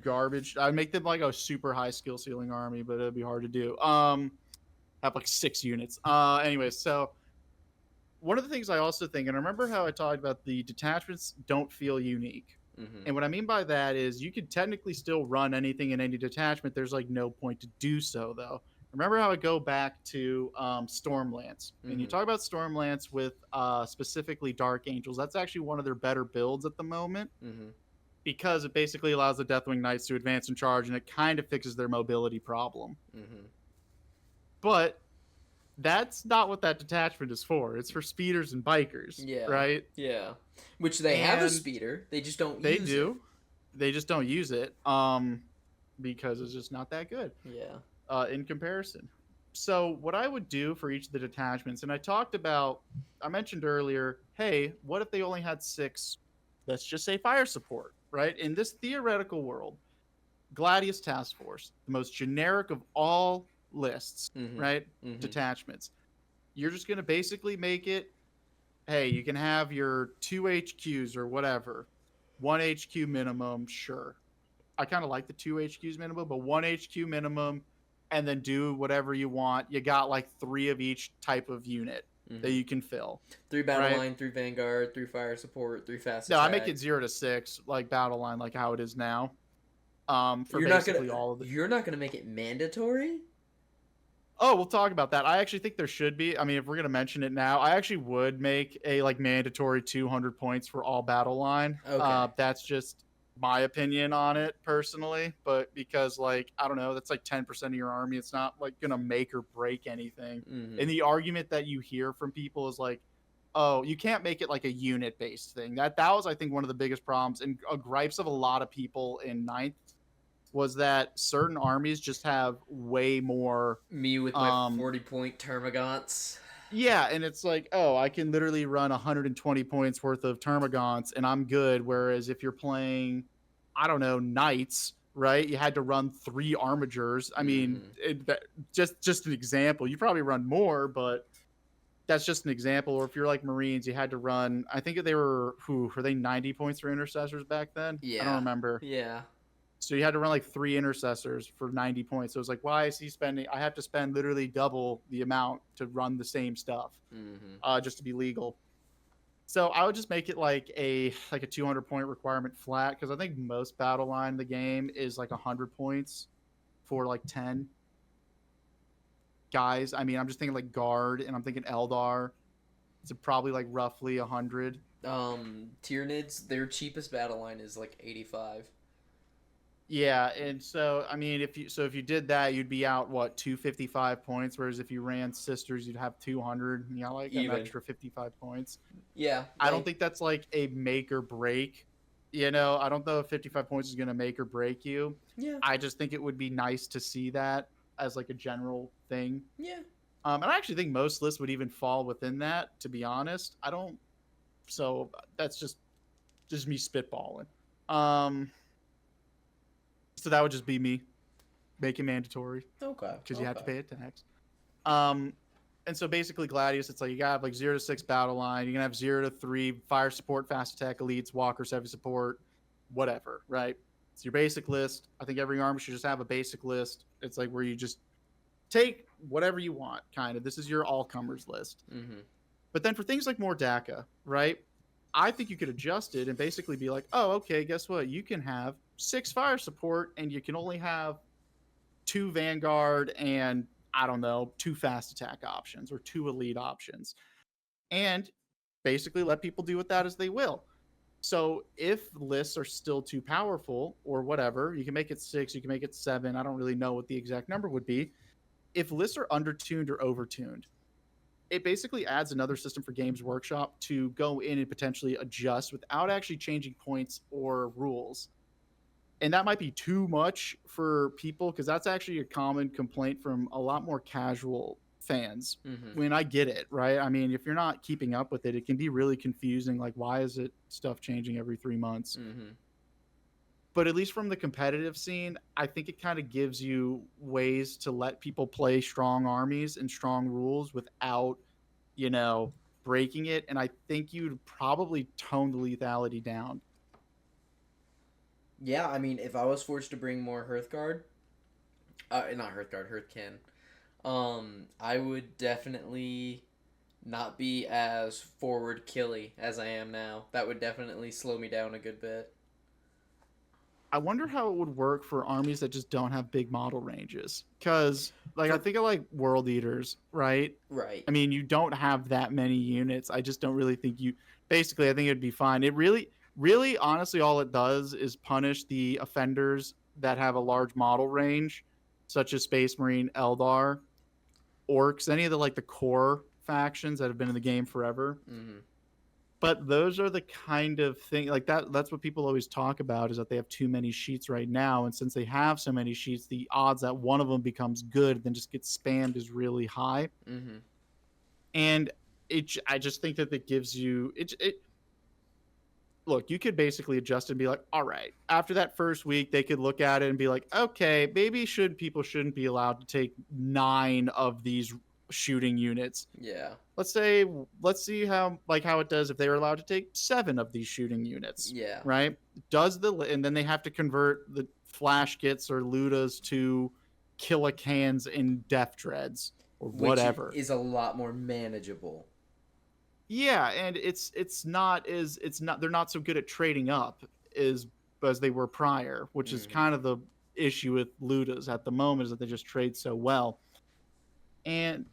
B: garbage. I'd make them like a super high skill ceiling army, but it'd be hard to do. Have like 6 units. Anyways, so one of the things I also think, and I remember how I talked about the detachments don't feel unique.
A: Mm-hmm.
B: And what I mean by that is you could technically still run anything in any detachment. There's like no point to do so, though. Remember how I go back to Stormlance. And you
A: Mm-hmm.
B: talk about Stormlance with specifically Dark Angels. That's actually one of their better builds at the moment
A: Mm-hmm.
B: because it basically allows the Deathwing Knights to advance and charge, and it kind of fixes their mobility problem.
A: Mm-hmm.
B: But that's not what that detachment is for. It's for speeders and bikers,
A: Yeah.
B: right?
A: Yeah. Which they have a
B: And
A: speeder. They just don't
B: they
A: use
B: do. They just don't use it because it's just not that good
A: it. Yeah.
B: in comparison. So what I would do for each of the detachments, and I mentioned earlier, hey, what if they only had 6, let's just say fire support, right? In this theoretical world, Gladius Task Force, the most generic of all lists,
A: Mm-hmm.
B: right?
A: Mm-hmm.
B: Detachments. You're just going to basically make it, hey, you can have your 2 HQs or whatever. 1 HQ minimum, sure. I kind of like the 2 HQs minimum, but 1 HQ minimum, and then do whatever you want. You got like 3 of each type of unit
A: Mm-hmm.
B: that you can fill.
A: 3 battle
B: right?
A: line, 3 vanguard, 3 fire support, 3 fast
B: No,
A: attack.
B: I make it 0 to 6, like battle line, like how it is now. For
A: You're
B: basically all of the.
A: You're not gonna make it mandatory.
B: Oh, we'll talk about that. I actually think there should be. I mean, if we're gonna mention it now, I actually would make a like mandatory 200 points for all battle line.
A: Okay.
B: That's just my opinion on it personally, but because like I don't know, that's like 10% of your army. It's not like gonna make or break anything.
A: Mm-hmm.
B: And the argument that you hear from people is like, oh, you can't make it like a unit based thing. That was I think one of the biggest problems and gripes of a lot of people in ninth was that certain armies just have way more
A: Me with my
B: um
A: 40-point termagants.
B: yeah, and it's like, oh, I can literally run 120 points worth of Termagants and I'm good. Whereas if you're playing, I don't know, Knights, right? You had to run 3 Armigers. I mean,
A: Mm-hmm.
B: just an example. You probably run more, but that's just an example. Or if you're like Marines, you had to run. I think they were they 90 points for intercessors back then? I don't
A: Yeah.
B: remember.
A: Yeah.
B: So you had to run like 3 intercessors for 90 points. So it was like, why is he spending? I have to spend literally double the amount to run the same stuff,
A: Mm-hmm.
B: just to be legal. So I would just make it like a 200 point requirement flat because I think most battle line in the game is like 100 points for like 10 guys. I mean, I'm just thinking like guard and I'm thinking Eldar. It's probably like roughly 100.
A: Tyranids, their cheapest battle line is like 85.
B: Yeah, and so I mean, if you did that, you'd be out what 255 points. Whereas if you ran sisters, you'd have 200. And you got like an
A: Even.
B: extra 55 points.
A: Yeah,
B: I don't
A: like
B: think that's like a make or break. I don't know if 55 points is going to make or break you.
A: yeah,
B: I just think it would be nice to see that as like a general thing.
A: yeah.
B: And I actually think most lists would even fall within that. To be honest, I don't. So that's just me spitballing. Um, so that would just be me making mandatory
A: Okay,
B: because you have to
A: okay.
B: pay a tax. Um, and so basically Gladius, it's like you got like 0 to 6 battle line. You're gonna have 0 to 3 fire support, fast attack, elites, walkers, heavy support, whatever, right? It's your basic list. I think every army should just have a basic list. It's like where you just take whatever you want, kind of. This is your all comers list.
A: Mm-hmm.
B: But then for things like Mordaka, right? I think you could adjust it and basically be like, oh, okay, guess what? You can have 6 fire support and you can only have 2 Vanguard and I don't know, 2 fast attack options or 2 elite options. And basically let people do with that as they will. So if lists are still too powerful or whatever, you can make it 6, you can make it 7. I don't really know what the exact number would be. If lists are undertuned or overtuned, it basically adds another system for Games Workshop to go in and potentially adjust without actually changing points or rules. And that might be too much for people because that's actually a common complaint from a lot more casual fans.
A: Mm-hmm.
B: When I get it, right? I mean, if you're not keeping up with it, it can be really confusing. Like, why is it stuff changing every 3 months?
A: Mm-hmm.
B: But at least from the competitive scene, I think it kind of gives you ways to let people play strong armies and strong rules without, you know, breaking it. And I think you'd probably tone the lethality down.
A: Yeah, I mean, if I was forced to bring more Hearthguard, not Hearthguard, Hearthkin, I would definitely not be as forward killy as I am now. That would definitely slow me down a good bit.
B: I wonder how it would work for armies that just don't have big model ranges. Because, like, I
A: For
B: think of like World Eaters, right?
A: right.
B: I mean, you don't have that many units. I just don't really think you. Basically, I think it'd be fine. It really, honestly, all it does is punish the offenders that have a large model range, such as Space Marine, Eldar, Orcs, any of the like the core factions that have been in the game forever.
A: Mm-hmm.
B: But those are the kind of thing like that's what people always talk about is that they have too many sheets right now, and since they have so many sheets, the odds that one of them becomes good then just gets spammed is really high.
A: Mm-hmm.
B: And I just think that it gives you it look, you could basically adjust and be like, all right, after that first week, they could look at it and be like, okay, maybe people shouldn't be allowed to take 9 of these shooting units.
A: Yeah.
B: Let's see how it does if they were allowed to take 7 of these shooting units,
A: Yeah.
B: right? And then they have to convert the flash gits or ludas to killicans and death dreads or
A: Which
B: whatever.
A: is a lot more manageable.
B: Yeah, and it's not they're not so good at trading up as they were prior, which is
A: Mm-hmm.
B: kind of the issue with ludas at the moment is that they just trade so well. And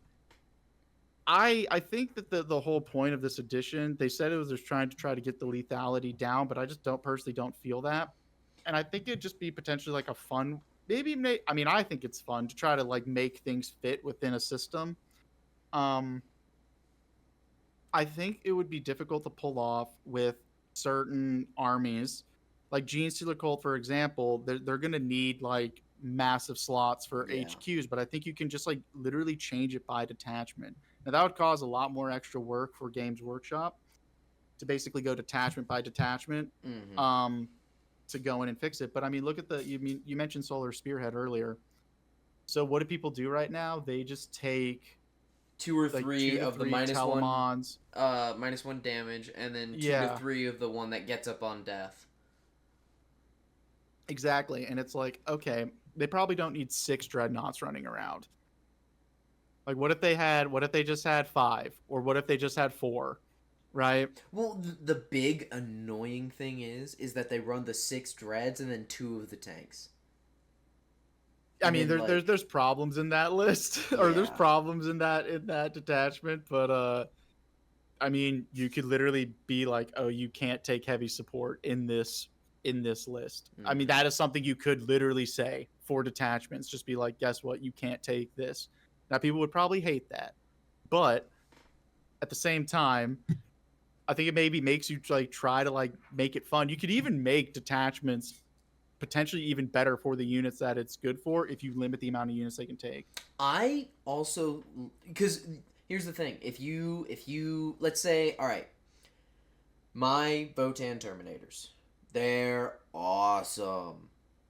B: I think that the whole point of this edition, they said it was just trying to get the lethality down, but I just don't personally don't feel that. and I think it'd just be potentially like a fun, I mean, I think it's fun to try to like make things fit within a system. Um, I think it would be difficult to pull off with certain armies, like Gene Stealer Cult, for example. They're gonna need like massive slots for
A: Yeah.
B: HQs, but I think you can just like literally change it by detachment. Now that would cause a lot more extra work for Games Workshop to basically go detachment by detachment,
A: Mm-hmm.
B: um, to go in and fix it. But I mean, look at you mentioned Solar Spearhead earlier. So what do people do right now? They just take
A: Two or
B: like
A: three
B: two to
A: of the
B: three Telemons.
A: minus one damage, and then two to
B: Yeah,
A: three of the one that gets up on death.
B: exactly. And it's like, okay, they probably don't need 6 dreadnoughts running around. Like, what if they just had 5? Or what if they just had 4? Right?
A: Well, the big annoying thing is that they run the 6 dreads and then 2 of the tanks,
B: I
A: and
B: mean,
A: then like
B: there's problems in that list, or there's
A: yeah.
B: problems in that detachment, but I mean, you could literally be like, oh, you can't take heavy support in this list. I mean,
A: Mm-hmm.
B: that is something you could literally say for detachments. Just be like, guess what? You can't take this. Now, people would probably hate that, but at the same time, I think it maybe makes you like try to like make it fun. You could even make detachments potentially even better for the units that it's good for if you limit the amount of units they can take.
A: I also, because here's the thing: if you let's say, all right, my Votan Terminators, they're awesome.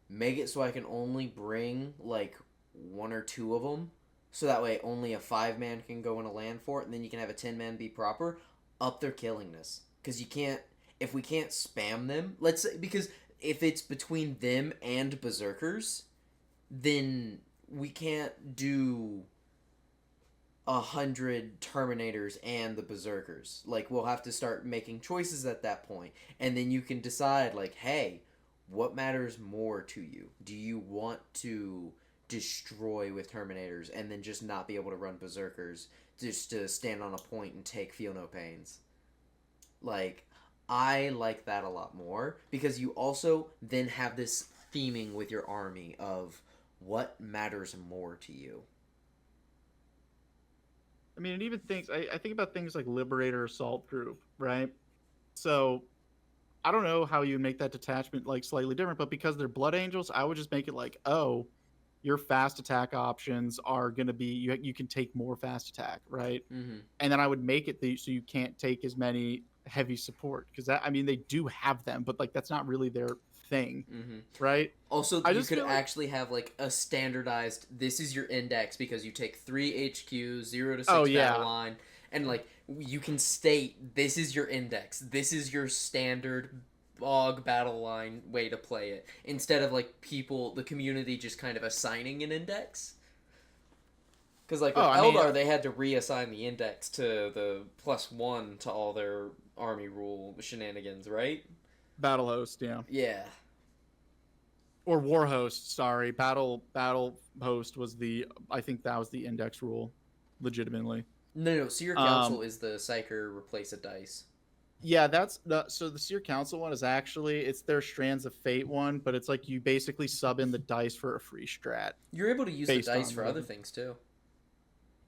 A: Make it so I can only bring like 1 or 2 of them, so that way only a 5 man can go in a land fort, and then you can have a 10 man be proper. Up their killingness, because you can't, if we can't spam them. Let's say, because if it's between them and berserkers, then we can't do 100 Terminators and the Berserkers. Like, we'll have to start making choices at that point. And then you can decide, like, hey, what matters more to you? Do you want to destroy with Terminators and then just not be able to run Berserkers just to stand on a point and take Feel No Pains? Like, I like that a lot more because you also then have this theming with your army of what matters more to you.
B: I mean, it even thinks I think about things like Liberator Assault Group, right? So I don't know how you make that detachment like slightly different, but because they're Blood Angels, I would just make it like, oh, your fast attack options are gonna be you can take more fast attack, right?
A: Mm-hmm.
B: And then I would make it so you can't take as many heavy support because that I mean they do have them, but like that's not really their thing,
A: Mm-hmm.
B: right?
A: Also,
B: I
A: you
B: just
A: could
B: feel like
A: actually have like a standardized. This is your index because you take 3 HQs, 0 to
B: oh
A: 6 battle
B: yeah,
A: line, and like you can state this is your index. This is your standard bog battle line way to play it. Instead of like people, the community just kind of assigning an index. Because like
B: oh
A: with
B: I mean
A: Eldar, they had to reassign the index to the +1 to all their army rule shenanigans, right?
B: battle host, yeah,
A: Yeah.
B: or war host. Sorry, battle host was the I think that was the index rule, legitimately.
A: No, Seer Council
B: Um,
A: is the Psyker replace a dice.
B: yeah, that's the so the Seer Council one is actually it's their Strands of Fate one, but it's like you basically sub in the dice for a free strat
A: You're able to use the
B: based
A: dice
B: on
A: for other
B: whatever.
A: things too.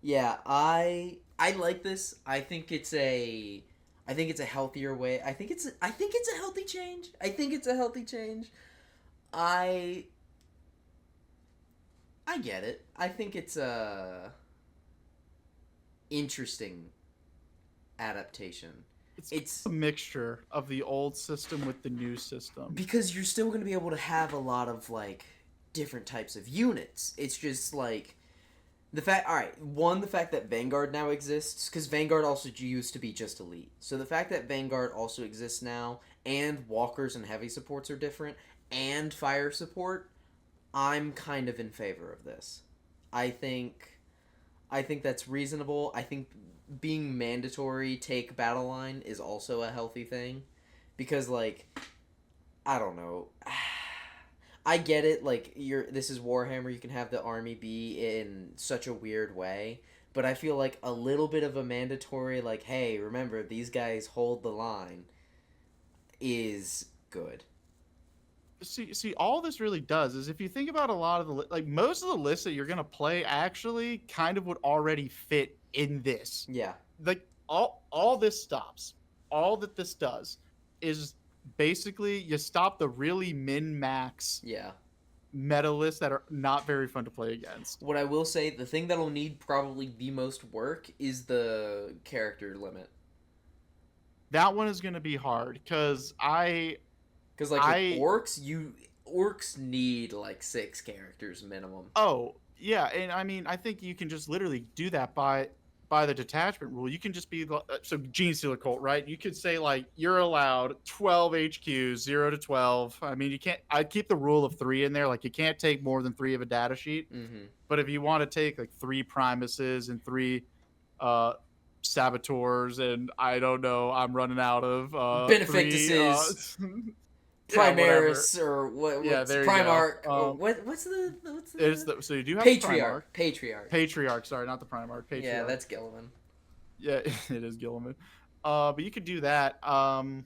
A: Yeah, I like this. I think it's a healthier way. I think it's a healthy change. I think it's a healthy change. I I get it. I think it's a interesting adaptation.
B: It's
A: It's
B: a mixture of the old system with the new system.
A: because you're still going to be able to have a lot of like different types of units. It's just like all right, the fact that Vanguard now exists, because Vanguard also used to be just elite. So the fact that Vanguard also exists now, and walkers and heavy supports are different, and fire support, I'm kind of in favor of this. I think, I think that's reasonable. I think being mandatory take battle line is also a healthy thing, because like I don't know. I get it. Like this is Warhammer. You can have the army be in such a weird way, but I feel like a little bit of a mandatory, like, hey, remember these guys hold the line, is good.
B: see, all this really does is if you think about a lot of like most of the lists that you're gonna play actually kind of would already fit in this.
A: Yeah.
B: Like all this stops. All that this does is basically you stop the really min max
A: Yeah.
B: meta lists that are not very fun to play against.
A: What I will say, the thing that'll need probably the most work is the character limit.
B: That one is gonna be hard because
A: Because like with
B: I
A: orcs need like 6 characters minimum.
B: Oh, yeah, and I mean, I think you can just literally do that by the detachment rule. You can just be so Gene Stealer Cult, right? You could say like you're allowed 12 HQs, 0 to 12. I mean, you can't. I'd keep the rule of 3 in there. Like you can't take more than 3 of a data sheet.
A: Mm-hmm.
B: But if you want to take like 3 Primuses and 3 uh Saboteurs, and I don't know, I'm running out of 3
A: Benefictuses,
B: yeah, whatever.
A: Primaris, or
B: Yeah,
A: what's
B: there you go.
A: Primarch? Or what's the
B: It's the so you do have the Primarch.
A: Patriarch? Patriarch.
B: Patriarch, sorry, not the Primarch. Patriarch.
A: Yeah, that's Gilliman.
B: Yeah, it is Gilliman. But you could do that. And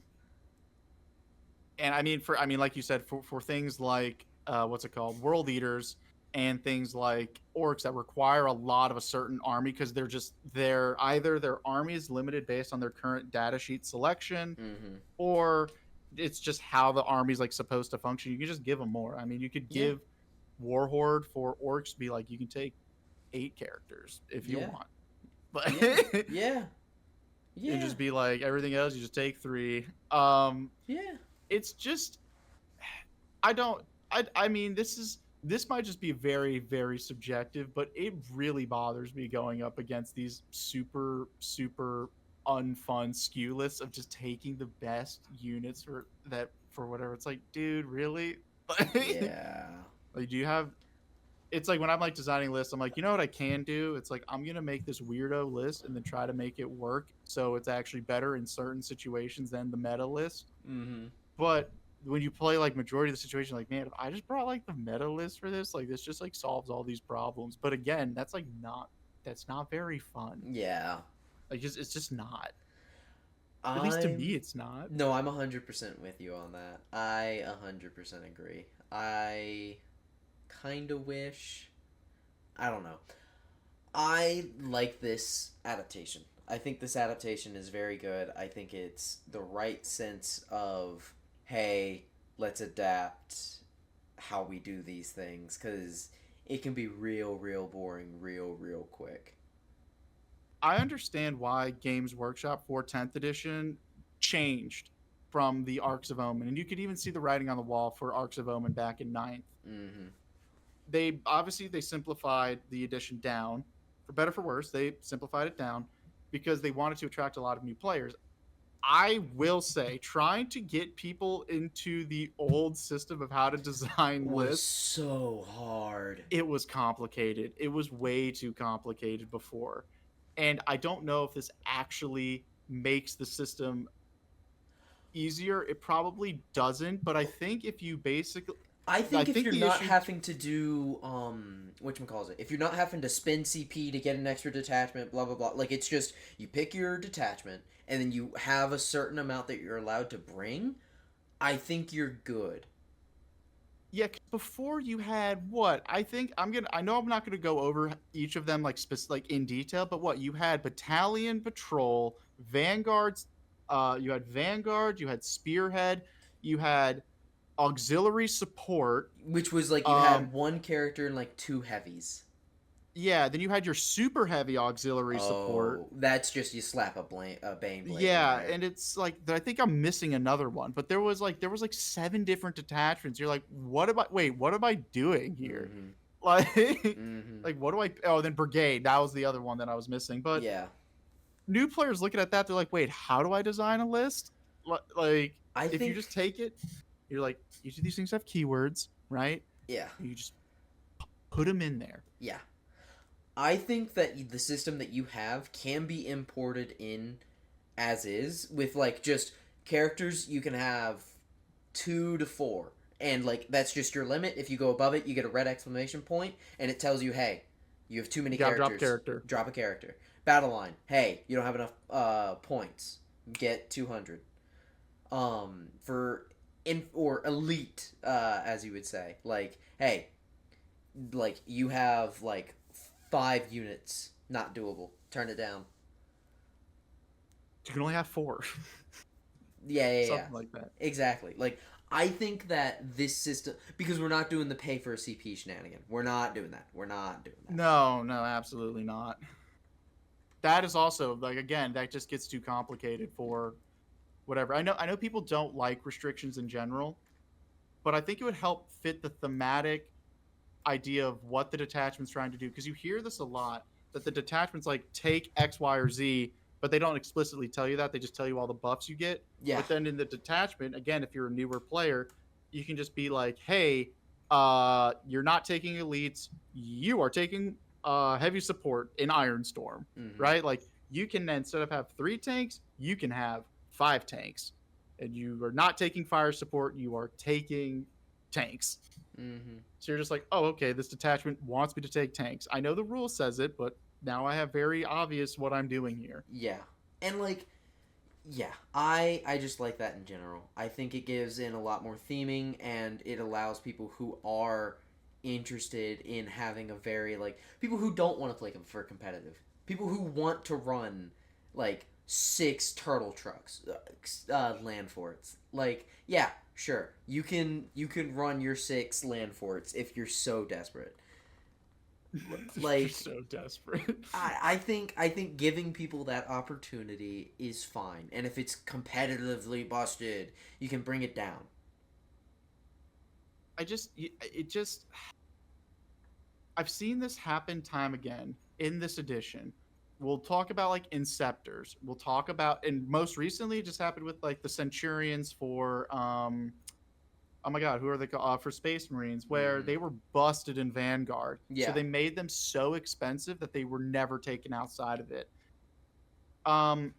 B: I mean, like you said, for things like what's it called, World Eaters, and things like orcs that require a lot of a certain army because they're either their army is limited based on their current data sheet selection,
A: Mm-hmm.
B: or it's just how the army's like supposed to function. You can just give them more. I mean, you could
A: Yeah.
B: give Warhorde for orcs be like you can take 8 characters if you
A: Yeah.
B: want, but
A: Yeah. Yeah.
B: and just be like everything else you just take 3.
A: Yeah.
B: It's just I mean this might just be very very subjective, but it really bothers me going up against these super super unfun skew lists of just taking the best units for whatever. It's like, dude, really?
A: Yeah.
B: Like, do you have? It's like when I'm like designing lists, I'm like, you know what I can do? It's like I'm gonna make this weirdo list and then try to make it work so it's actually better in certain situations than the meta list.
A: Mm-hmm.
B: But when you play like majority of the situation, like, man, if I just brought like the meta list for this, like this just like solves all these problems. But again, that's not very fun.
A: Yeah.
B: Like it's just not. At least to me,
A: I'm
B: it's not.
A: No, I'm 100% with you on that. I 100% agree. I kind of wish. I don't know. I like this adaptation. I think this adaptation is very good. I think it's the right sense of, hey, let's adapt how we do these things because it can be real boring, real quick.
B: I understand why Games Workshop for 10th edition changed from the Arcs of Omen, and you could even see the writing on the wall for Arcs of Omen back in ninth.
A: Mm-hmm.
B: They simplified the edition down, for better for worse. They simplified it down because they wanted to attract a lot of new players. I will say, trying to get people into the old system of how to design
A: Was
B: lists,
A: so hard.
B: it was complicated. It was way too complicated before. And I don't know if this actually makes the system easier. It probably doesn't, but I think if you basically I
A: If
B: think
A: you're
B: the
A: not
B: issue
A: having to do whatchamacallit, if you're not having to spend CP to get an extra detachment, blah blah blah, like it's just you pick your detachment and then you have a certain amount that you're allowed to bring, I think you're good.
B: yeah, 'cause before you had what? I know I'm not gonna go over each of them like like in detail, but what you had battalion patrol, vanguards, you had vanguard, you had spearhead, you had auxiliary support.
A: Which was like you
B: Um,
A: had one character and like 2 heavies.
B: yeah, then you had your super heavy auxiliary support.
A: Oh, that's just you slap a Bane blade in
B: Yeah,
A: there.
B: and it's like I think I'm missing another one, but there was like 7 different detachments. You're like, what am I doing here?
A: Mm-hmm.
B: Like,
A: Mm-hmm.
B: like what do I? Oh, then brigade. That was the other one that I was missing. But
A: Yeah.
B: new players looking at that, they're like, wait, how do I design a list? Like,
A: I
B: if you
A: think
B: just take it, you're like, each of these things have keywords, right?
A: yeah.
B: You just put them in there.
A: Yeah. I think that the system that you have can be imported in as is with like just characters you can have 2 to 4 and like that's just your limit. If you go above it you get a red exclamation point and it tells you, hey, you have too many
B: You gotta
A: characters,
B: drop character.
A: drop a character. Battle line, hey, you don't have enough points, get 200. For or elite, as you would say. Like, hey, like you have like 5 units, not doable. Turn it down.
B: You can only have 4.
A: Yeah, yeah, yeah.
B: Something like that.
A: Exactly. Like, I think that this system, because we're not doing the pay for a CP shenanigan. We're not doing that. We're not doing that.
B: No, absolutely not. That is also like, again, that just gets too complicated for whatever. I know people don't like restrictions in general, but I think it would help fit the thematic idea of what the detachment's trying to do, because you hear this a lot, that the detachment's like take X, Y, or Z, but they don't explicitly tell you that. They just tell you all the buffs you get.
A: Yeah.
B: But then in the detachment, again, if you're a newer player, you can just be like, hey, you're not taking elites, you are taking heavy support in Iron Storm,
A: Mm-hmm.
B: right? Like, you can, instead of have 3 tanks, you can have 5 tanks, and you are not taking fire support, you are taking tanks.
A: Mm-hmm.
B: So you're just like, oh, okay, this detachment wants me to take tanks. I know the rule says it, but now I have very obvious what I'm doing here.
A: Yeah. And like, yeah, I just like that in general. I think it gives in a lot more theming, and it allows people who are interested in having a very, like, people who don't want to play for competitive, people who want to run like 6 turtle trucks, land forts. Like, yeah, sure, you can run your 6 land forts if you're so desperate.
B: You're
A: Like,
B: so desperate.
A: I think giving people that opportunity is fine, and if it's competitively busted, you can bring it down.
B: I've seen this happen time again in this edition. We'll talk about like Inceptors. We'll talk about, and most recently, it just happened with like the Centurions for oh my god, who are they called? For Space Marines, where
A: Mm.
B: they were busted in Vanguard. So
A: Yeah.
B: they made them so expensive that they were never taken outside of it. Um,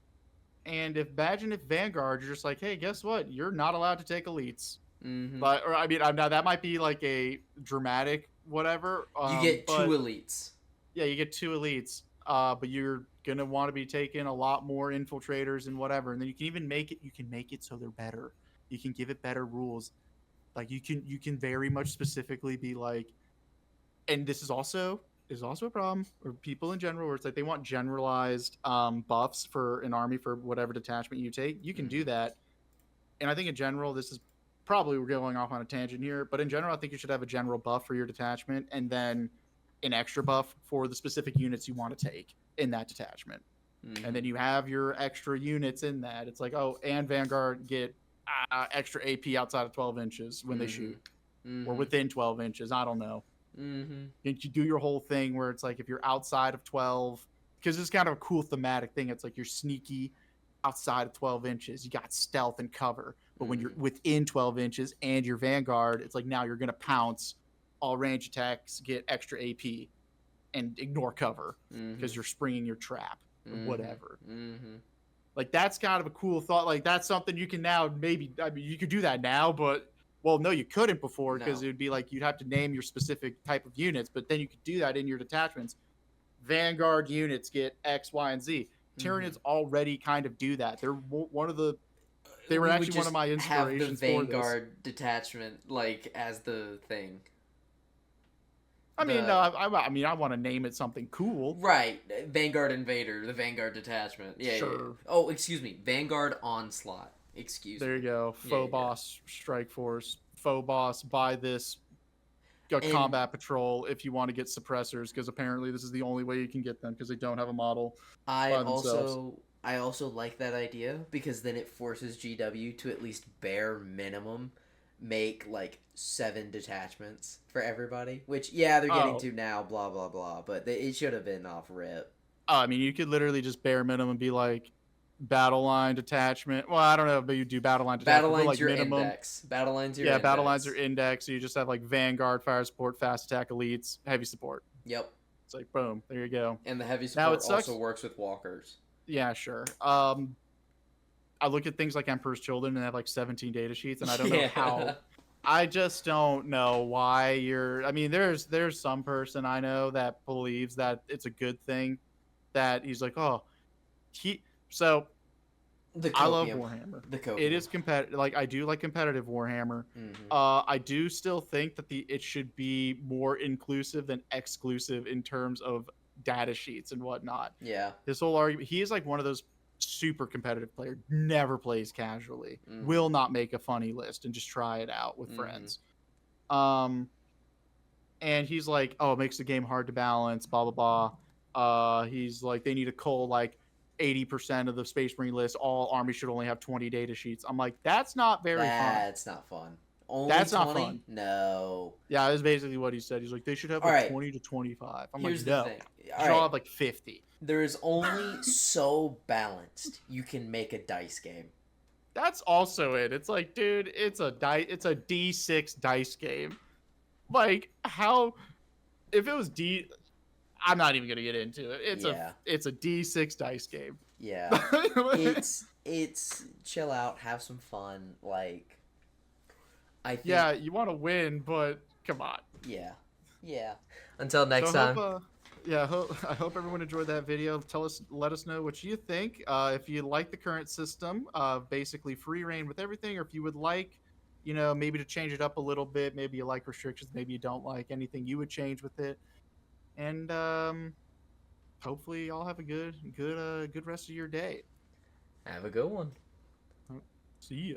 B: and imagine if Vanguard, you're just like, hey, guess what? You're not allowed to take elites.
A: Mm-hmm.
B: But, or I mean, now that might be like a dramatic whatever.
A: You get two
B: But
A: elites.
B: yeah, you get 2 elites. But you're gonna want to be taking a lot more infiltrators and whatever, and then you can even make it. You can make it so they're better. You can give it better rules. Like, you can very much specifically be like, and this is also a problem for people in general, where it's like they want generalized buffs for an army for whatever detachment you take. You can do that, and I think in general, this is probably, we're going off on a tangent here, but in general, I think you should have a general buff for your detachment, and then an extra buff for the specific units you want to take in that detachment.
A: Mm-hmm.
B: And then you have your extra units in that. It's like, oh, and Vanguard get extra AP outside of 12 inches when they shoot, or within 12 inches. I don't know.
A: Mm-hmm.
B: You do your whole thing where it's like, if you're outside of 12, because it's kind of a cool thematic thing. It's like you're sneaky outside of 12 inches. You got stealth and cover. But when you're within 12 inches and your Vanguard, it's like, now you're going to pounce. All range attacks get extra AP and ignore cover because you're springing your trap or whatever. Like, that's kind of a cool thought. Like, that's something you can now maybe, I mean, you could do that now, but, well, no, you couldn't before, because it would be like, you'd have to name your specific type of units, but then you could do that in your detachments. Vanguard units get X, Y, and Z. Tyranids already kind of do that. They're one of the, they were actually one of my inspirations
A: have the
B: for this.
A: Vanguard detachment like as the thing.
B: I mean, no, I mean, I want to name it something cool.
A: Right, Vanguard Invader, the Vanguard detachment. Yeah, sure. Yeah. Oh, excuse me, Vanguard Onslaught. Excuse
B: there
A: me.
B: You go. Phobos Strike Force. Phobos, buy this combat patrol if you want to get suppressors, because apparently this is the only way you can get them, because they don't have a model
A: I also like that idea, because then it forces GW to at least bare minimum make like 7 detachments for everybody, which they're getting to now, blah blah blah, but it should have been off rip.
B: I mean, you could literally just bare minimum be like battle line detachment. Well, I don't know, but you do battle line detachment.
A: Battle line's
B: like
A: your
B: minimum.
A: Index. Battle line's your
B: index.
A: Battle
B: line's your index. So you just have like Vanguard, fire support, fast attack elites, heavy support.
A: Yep.
B: It's like, boom, there you go.
A: And the heavy support also works with walkers.
B: Yeah, sure. I look at things like Emperor's Children and have like 17 data sheets, and I don't know how. I just don't know why you're. I mean, there's some person I know that believes that it's a good thing that he's like, oh, so
A: The
B: I love
A: copium.
B: Warhammer.
A: The
B: It
A: copium.
B: is competitive. Like I do like competitive Warhammer.
A: Hmm.
B: I do still think that it should be more inclusive than exclusive in terms of data sheets and whatnot.
A: Yeah.
B: His whole argument, he is like one of those super competitive player, never plays casually,
A: Hmm.
B: will not make a funny list and just try it out with
A: Hmm.
B: friends. Um, and he's like, oh, it makes the game hard to balance, blah blah blah. He's like, they need to cull like 80% of the Space Marine list. All armies should only have 20 data sheets. I'm like, that's not very fun.
A: That's not fun. Only
B: That's not
A: 20?
B: fun.
A: No.
B: Yeah, that's basically what he said. He's like, they should have
A: All
B: like
A: right.
B: 20 to 25. I'm like,
A: Here's the
B: no,
A: thing.
B: you
A: All
B: should all
A: right.
B: have like 50.
A: There is only so balanced you can make a dice game.
B: That's also it. It's like, dude, it's a D6 dice game. Like, how if it was I'm not even gonna get into it.
A: Yeah.
B: It's a D6 dice game.
A: Yeah. It's chill out, have some fun. Like, I think.
B: Yeah, you want to win, but come on.
A: Yeah. Yeah. Until next
B: So I
A: time.
B: hope, I hope everyone enjoyed that video. Let us know what you think. If you like the current system, basically free reign with everything, or if you would like, maybe to change it up a little bit. Maybe you like restrictions, maybe you don't like anything you would change with it. And hopefully, y'all have a good rest of your day.
A: Have a good one.
B: See ya.